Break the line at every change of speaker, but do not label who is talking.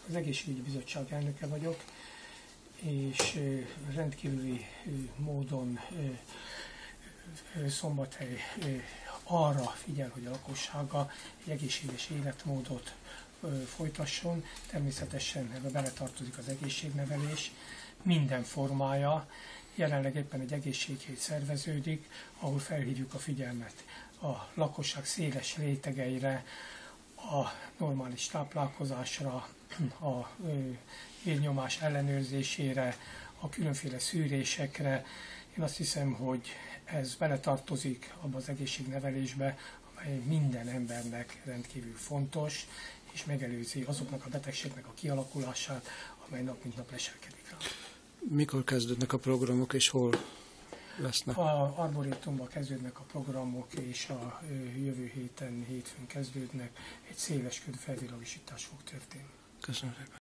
Az Egészségügyi Bizottság elnöke vagyok, és rendkívüli módon Szombathely arra figyel, hogy a lakossága egy egészséges életmódot folytasson. Természetesen ebbe beletartozik az egészségnevelés minden formája. Jelenleg éppen egy egészséghét szerveződik, ahol felhívjuk a figyelmet a lakosság széles rétegeire, a normális táplálkozásra, a vérnyomás ellenőrzésére, a különféle szűrésekre. Én azt hiszem, hogy ez beletartozik abba az egészségnevelésbe, amely minden embernek rendkívül fontos, és megelőzi azoknak a betegségnek a kialakulását, amely nap mint nap leselkedik rá.
Mikor kezdődnek a programok, és hol lesznek?
A Arborétumban kezdődnek a programok, és a jövő héten, hétfőn kezdődnek. Egy széleskörű felvilágosítás fog történni.
Köszönöm szépen.